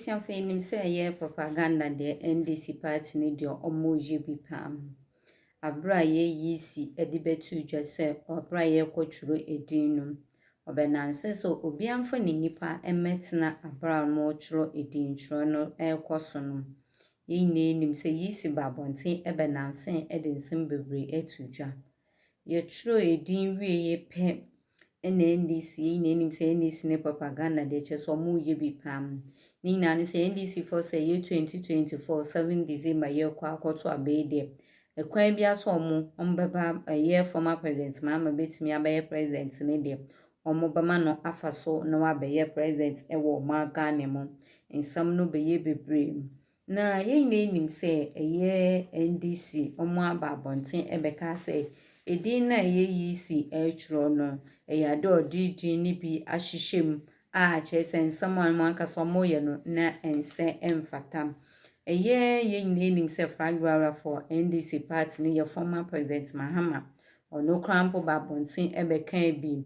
Ebusian for him say ye propaganda de NDC party ni de omo yebi pam. Abra ye yisi edibetu jase abra ye kwoturo edinum. Obenanse so obi amfa ni nipa emetna abra no tworo edin tworo no ekoso no. Ye nim se yisi babonten ebenanse edensem bebre etudwa. Ye tworo edin wie ye pe NDC nim se NDC ne propaganda de cheso omo yebi pam. Nina ni say NDC for say year 2024 7 December year kwa akoto abede e kwan bia so ombeba year former president Mahama betimi abaye president ne de omobama no afaso no abaye president e wo maga ne mo ensam no beye bebre na ye nim say ye NDC omo ababonten ebeka say edin na ye yisi e twro no e yade odidi ni bi ahyehyem chesen someone wanka somoye no na ense emfatam. Ye nim se fragwara for NDC party ni your former president Mahama. Or no crampo babontin ebeka bi.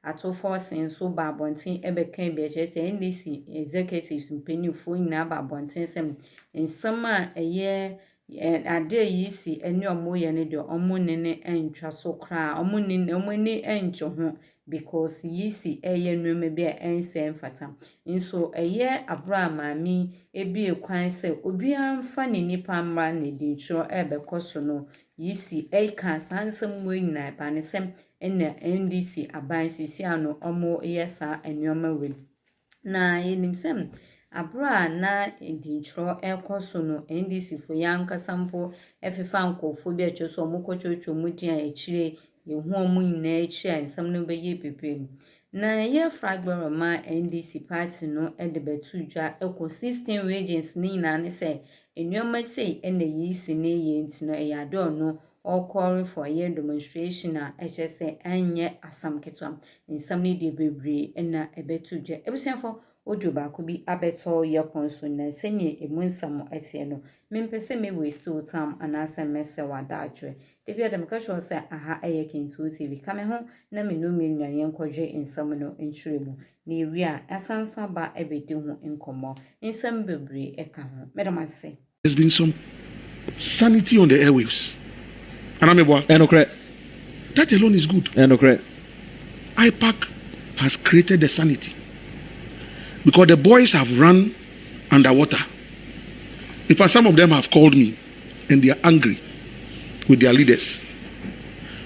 Ato forcing so babontin ebeka bi chese NDC executives mpanyufo ina babontin sem. In summer ade yisi eni omoye ne de omonene entwa so kra omoni encho ho because yisi nweme bi ense mfata nso abra mami ebi ekwan se obi amfa ne nipa mra ne di tworo ebekoso no yisi kan sansem we nyina ba ne sem ena NDC aban sisi ano omo yesa enwoma we na yenim sem abra na di tworo ekoso no NDC fo yanka sampo efefa nkofo bi atweso omokochocho mudi a echire yehu omu nyina echi ansam no beye pepem na ye fragboro ma NDC party no edebetu dwa ecosystem regions ni nyina ne se enwoma sei ene yisi ne ye ntino eyado no all calling for a year demonstration a HSA anye asam ketwa nsam ne de bebre ena ebetu dwa ebusiafo ojo ba ko bi abeto ye konso na senye emunsam etie no mempese me waste time anasa mese wadadwe debi adam ka cho se aha eye Kintu TV kame ho na me no me nwan yenkodwe nsam no ntwiremu na ewi a asanso ba ebedi ho nkomo nsam bebre eka ho medamase. There's been some sanity on the airwaves. Anameboa. That alone is good. IPAC has created the sanity because the boys have run underwater. In fact, some of them have called me and they are angry with their leaders.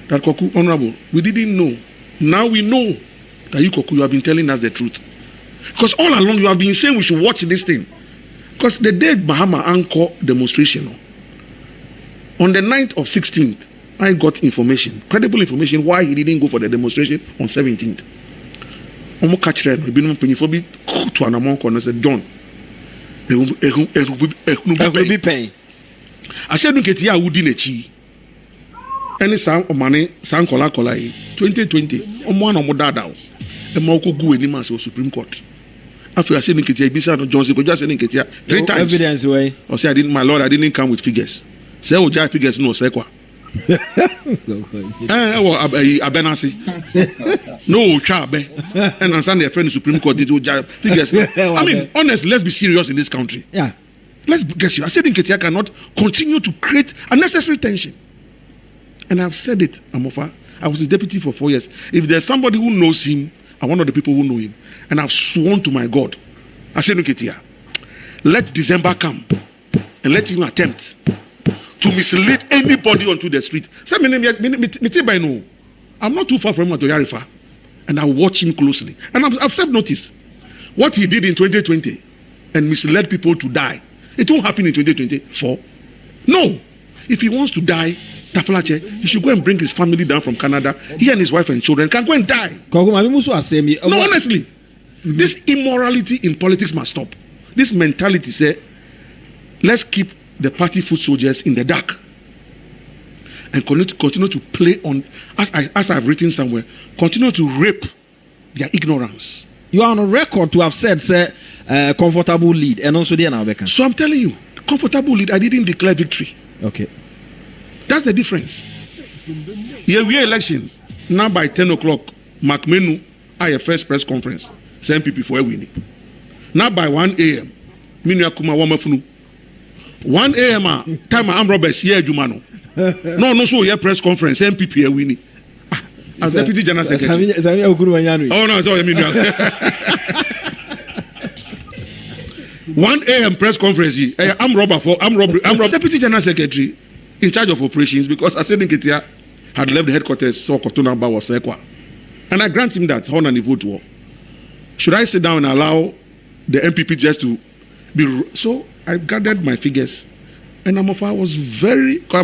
That Koku, Honorable, we didn't know. Now we know that you, Koku, you have been telling us the truth. Because all along you have been saying we should watch this thing. Because the day Mahama anchor demonstration, on the 9th of 16th, I got information, credible information, why he didn't go for the demonstration on 17th. Omo catch no be no penny for be to an amount and said John. Be pain. I said look at ya would in a chi. Any sound of money, sound kola 2020. Omo no mo dada. E mo ko gu any man Supreme Court. After I said look at ya Bisa no Johnson, just saying look ya 3 times. Evidence way. Or say I didn't, my lord, I didn't come with figures. Say what your figures no say kwa. Abenasi. No chabe. And understand their friend the Supreme Court did figures. I mean, honestly, let's be serious in this country. Yeah. Let's get serious. I said Nketia cannot continue to create unnecessary tension. And I've said it, Amofa. I was his deputy for 4 years. If there's somebody who knows him, I'm one of the people who know him. And I've sworn to my God. I said Nketia, let December come and let him attempt to mislead anybody onto the street. I'm not too far from Yarifa, and I watch him closely. And I've said notice what he did in 2020 and misled people to die. It won't happen in 2024. No. If he wants to die, Tafalache, he should go and bring his family down from Canada. He and his wife and children can go and die. No, honestly. This immorality in politics must stop. This mentality say, let's keep the party foot soldiers in the dark and continue to play on, as I've written somewhere, continue to rape their ignorance. You are on record to have said, say, comfortable lead, and also the. So I'm telling you, comfortable lead, I didn't declare victory. Okay. That's the difference. Yeah, we are election. Now by 10 o'clock, Mark Menu, I have first press conference. Send people for a winning. Now by 1 a.m., Minya Kuma Wamafunu. 1 a.m. Time I'm Roberts here, Jumano. No, so your press conference, MPP, winning. As Deputy General Secretary. Oh, no, sorry, I mean. 1 a.m. press conference. I'm Deputy General Secretary in charge of operations because Asedin Ketia had left the headquarters, so Kotuna Ba was Sekwa. And I grant him that, Honor and vote war. Should I sit down and allow the MPP just to be. So I gathered my figures, and I'm a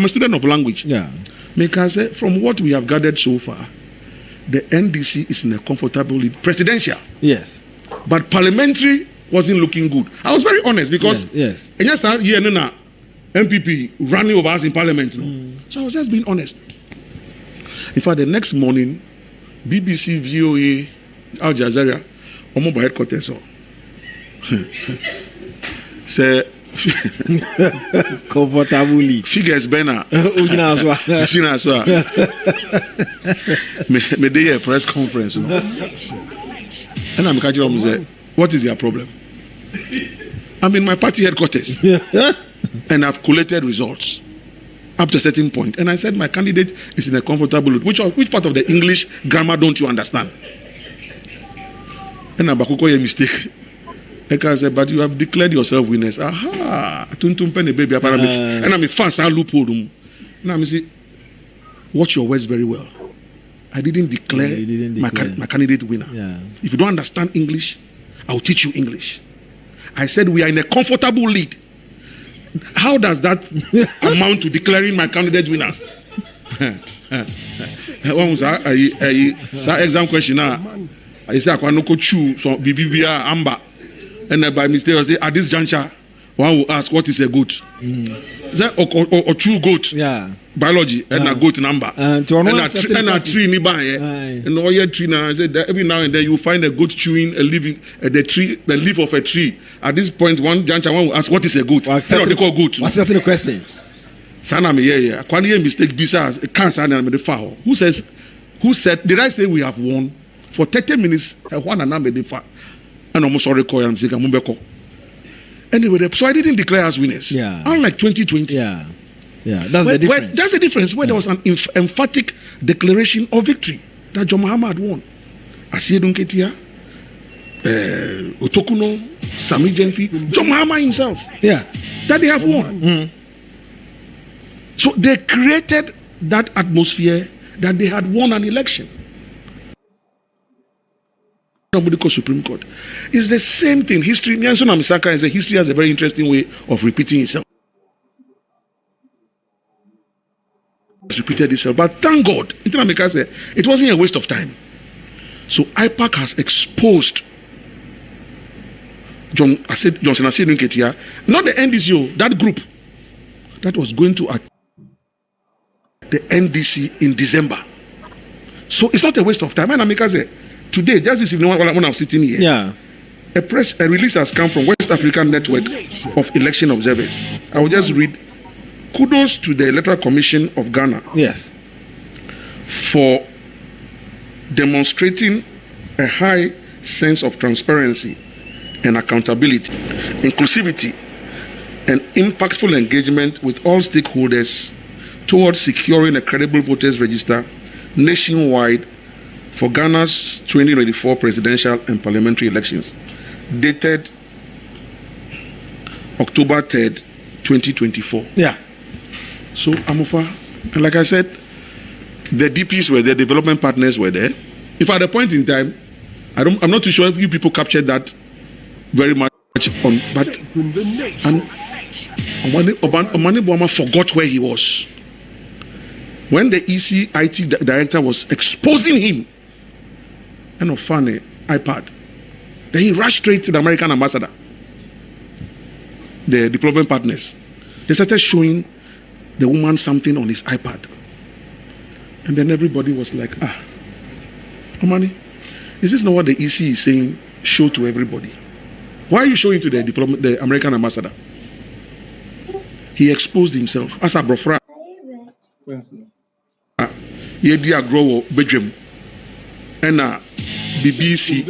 student of language. Yeah. Because from what we have gathered so far, the NDC is in a comfortable lead. Presidential. Yes. But parliamentary wasn't looking good. I was very honest because MPP running over us in parliament. So I was just being honest. In fact, the next morning, BBC, VOA, Al Jazeera, Omoba headquarters. Say comfortably. Figures Bena. Me dey a press conference. And I'm catching up and say, what is your problem? I'm in my party headquarters. And I've collated results up to a certain point. And I said my candidate is in a comfortable mood. Which part of the English grammar don't you understand? And I'm a mistake. I said, but you have declared yourself winners. Aha, tuntum penny baby. And I'm a fast loophole. And I'm say, watch your words very well. I didn't declare, my candidate winner. Yeah. If you don't understand English, I'll teach you English. I said we are in a comfortable lead. How does that amount to declaring my candidate winner? One was a exam question. I said, I no chew so bibia amba. And by mistake, I say at this juncture, one will ask what is a goat. Say or true goat. Yeah. Biology and a goat number. And a tree nearby. And all your tree now. I said that every now and then you find a goat chewing a the leaf of a tree. At this point, one juncture, one will ask what is a goat. What they call goat. What's the question? Sana me yeah. When you mistake, bisa cancer and the foul. Who said? Did I say we have won for 30 minutes? One and the foul. And almost sorry, I'm saying I'm anyway, so I didn't declare as winners. Yeah. Unlike 2020. Yeah. Yeah. That's the difference. That's the difference. Where there was an emphatic declaration of victory that John Mahama had won. Asiedun Ketia, Otokuno, Sami Jenfi, John Mahama himself. Yeah. That they have won. So they created that atmosphere that they had won an election. Supreme Court. It's the same thing. History, Nyanso Namisaka is a history has a very interesting way of repeating itself. It's repeated itself. But thank God, it wasn't a waste of time. So IPAC has exposed Johnson Asidun Ketia, not the NDCO, that group that was going to the NDC in December. So it's not a waste of time. And Amika today, just this evening, when I'm sitting here, yeah, a release has come from West African Network of Election Observers. I will just read. Kudos to the Electoral Commission of Ghana. Yes. For demonstrating a high sense of transparency and accountability, inclusivity, and impactful engagement with all stakeholders towards securing a credible voters register nationwide for Ghana's 2024 presidential and parliamentary elections, dated October 3rd, 2024. Yeah. So, Amufa, and like I said, the DPs were there, development partners were there. If at a point in time, I'm not too sure if you people captured that very much on, but Omani Boma forgot where he was when the EC IT director was exposing him. And of funny iPad. Then he rushed straight to the American ambassador, the development partners. They started showing the woman something on his iPad. And then everybody was like, Omani, is this not what the EC is saying? Show to everybody. Why are you showing to the American ambassador? He exposed himself as a brofra. Yedi agro bedroom. And BBC,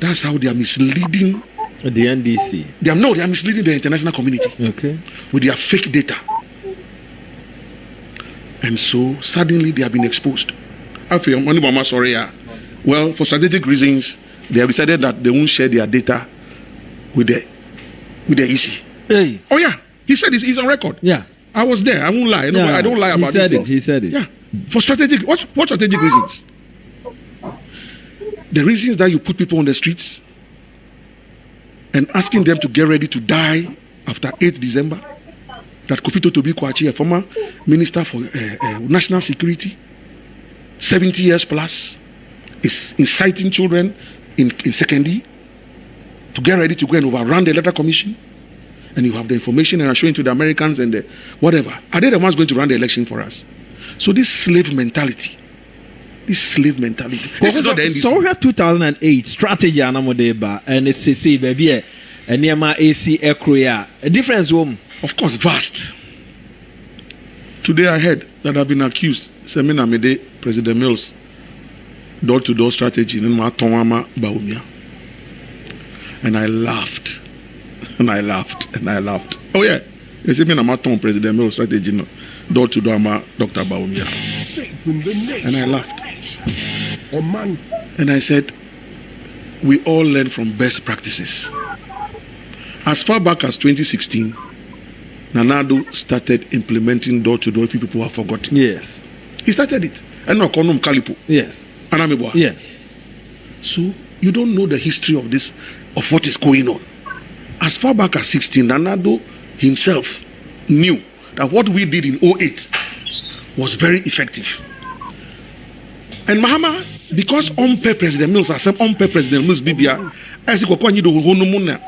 that's how they are misleading the NDC. They are misleading the international community with their fake data. And so suddenly they have been exposed. Well, for strategic reasons, they have decided that they won't share their data with the EC. Hey. Oh yeah, he said he's on record. Yeah, I was there. I won't lie. No, I don't lie about these things. He said it. Yeah, for strategic. What strategic reasons? The reasons that you put people on the streets and asking them to get ready to die after 8th December. That Kofi Totobi Kwachi, a former minister for national security, 70 years plus, is inciting children in secondary to get ready to go and overrun the electoral commission. And you have the information and are showing to the Americans and whatever. Are they the ones going to run the election for us? So this slave mentality. This is not the NDC. So we have 2008 strategy anamodeba and it's baby and near AC Ekroya. A difference room. Of course, vast. Today I heard that I've been accused. Semina Mede, President Mills, door-to-door strategy in Matonwama Baumia. And I laughed. Oh yeah. You see me na Maton President Mills strategy no. Door-to-door Dr. Baumia. And I laughed. And I said, we all learn from best practices. As far back as 2016, Nanado started implementing door-to-door if people have forgotten. Yes. He started it. And no Konum Kalipo. Yes. Anameboa. Yes. So you don't know the history of this, of what is going on. As far back as 16, Nanado himself knew that what we did in 08 was very effective. And Mahama, because on-pair President Mills, on-pair President Mills Bibia, as you can do Honumuna,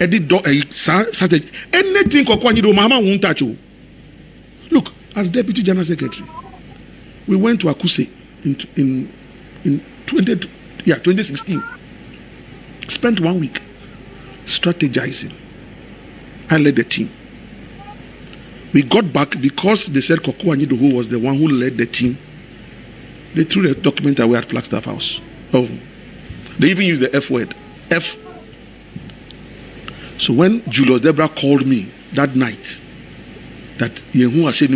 anything Mahama won't touch you. Look, as Deputy General Secretary, we went to Akuse in 2016. Spent 1 week strategizing. I led the team. We got back because they said Koko Anyidoho was the one who led the team. They threw the document away at Flagstaff House. Oh, they even used the F word. F. So when Julius Debra called me that night, that Yehu said,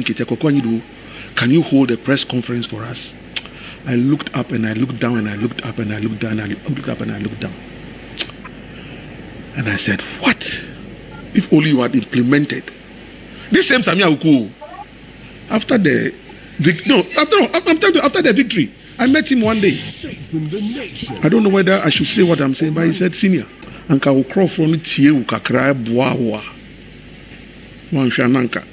can you hold a press conference for us? I looked up and I looked down and I looked up and I looked down and I looked up and I looked down. And I said, what? If only you had implemented. This same Samia Uku, after the victory, I met him one day. I don't know whether I should say what I'm saying, but he said, senior, Anka will crawl from it here, Ukakra, Boawa. Wanshananka.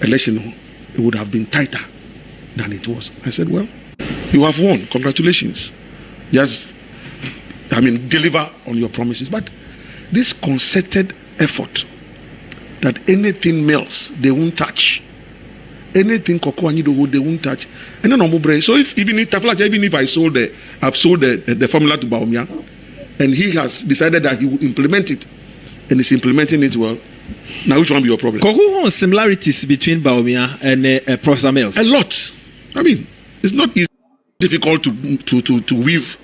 Election, it would have been tighter than it was. I said, well, you have won. Congratulations. Just, deliver on your promises. But this concerted effort that anything else they won't touch, anything Koko Anyidoho they won't touch, and then so even if I've sold the formula to Baumia, and he has decided that he will implement it, and is implementing it well, now which one will be your problem? Koko similarities between Baumia and Professor Mills. A lot. It's not easy, difficult to weave.